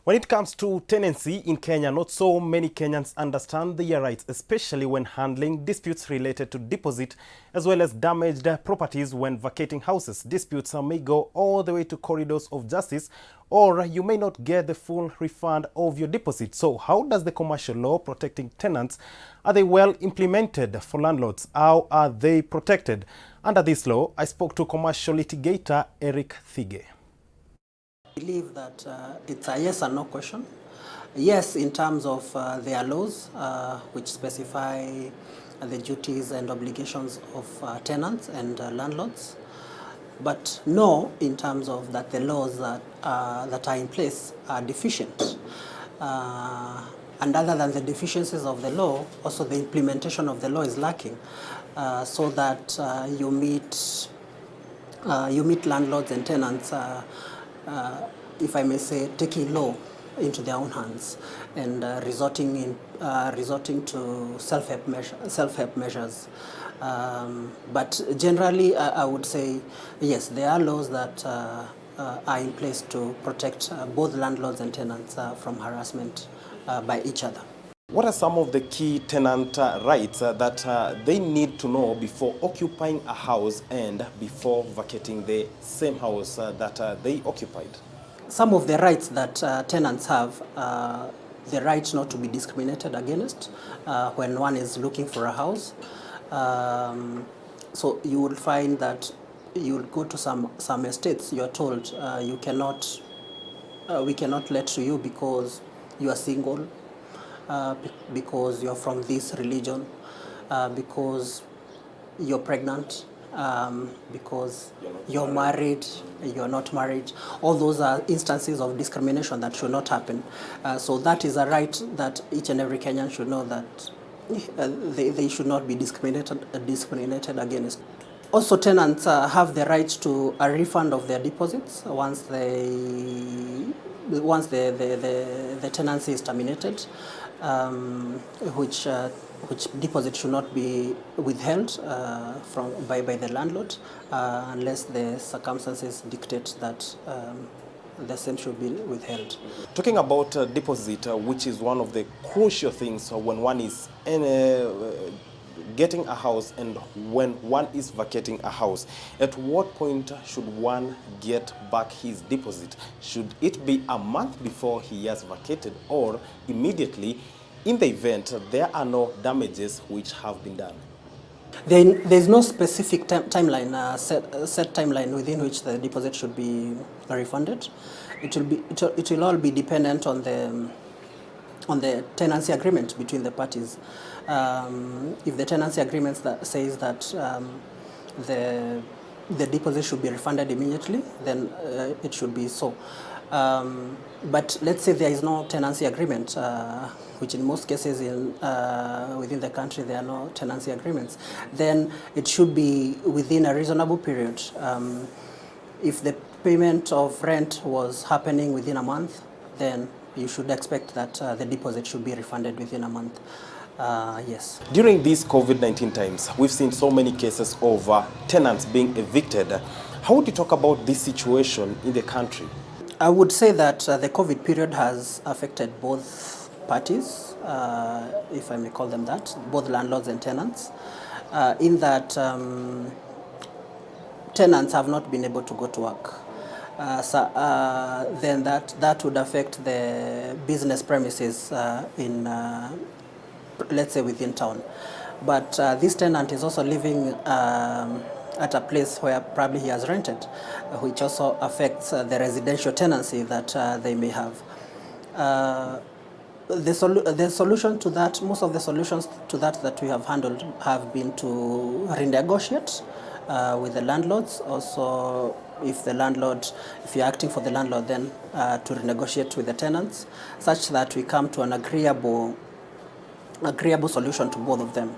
When it comes to tenancy in Kenya, not so many Kenyans understand their rights, especially when handling disputes related to deposit as well as damaged properties when vacating houses. Disputes may go all the way to corridors of justice, or you may not get the full refund of your deposit. So how does the commercial law protecting tenants? Are they well implemented for landlords? How are they protected? Under this law, I spoke to commercial litigator Eric Thige. I believe that it's a yes and no question. Yes, in terms of their laws, which specify the duties and obligations of tenants and landlords, but no, in terms of that the laws that are in place are deficient. And other than the deficiencies of the law, also the implementation of the law is lacking, so that you meet landlords and tenants, if I may say, taking law into their own hands and resorting to self-help measures. But generally, I would say yes, there are laws that are in place to protect both landlords and tenants from harassment by each other. What are some of the key tenant rights that they need to know before occupying a house and before vacating the same house that they occupied? Some of the rights that tenants have, the right not to be discriminated against when one is looking for a house. So you will find that you will go to some estates, you are told we cannot let to you because you are single, because you're from this religion, because you're pregnant, because you're married, you're not married. All those are instances of discrimination that should not happen. So that is a right that each and every Kenyan should know, that they should not be discriminated against. Also, tenants have the right to a refund of their deposits once the tenancy is terminated, which deposit should not be withheld by the landlord unless the circumstances dictate that the same should be withheld. Talking about deposit, which is one of the crucial things when one is getting a house and when one is vacating a house, at what point should one get back his deposit? Should it be a month before he has vacated, or immediately in the event there are no damages which have been done? There's no specific timeline, set timeline within which the deposit should be refunded. It will all be dependent on the tenancy agreement between the parties. If the tenancy agreement says that the deposit should be refunded immediately, then it should be so. But let's say there is no tenancy agreement, which in most cases within the country there are no tenancy agreements, then it should be within a reasonable period. If the payment of rent was happening within a month, then you should expect that the deposit should be refunded within a month. Yes. During these COVID-19 times, we've seen so many cases of tenants being evicted. How would you talk about this situation in the country? I would say that the COVID period has affected both parties, if I may call them that, both landlords and tenants, in that tenants have not been able to go to work. Then that would affect the business premises in, let's say, within town. But this tenant is also living at a place where probably he has rented, which also affects the residential tenancy that they may have. The solution to that, most of the solutions to that we have handled have been to renegotiate with the landlords. Also, if you're acting for the landlord, then to renegotiate with the tenants, such that we come to an agreeable solution to both of them.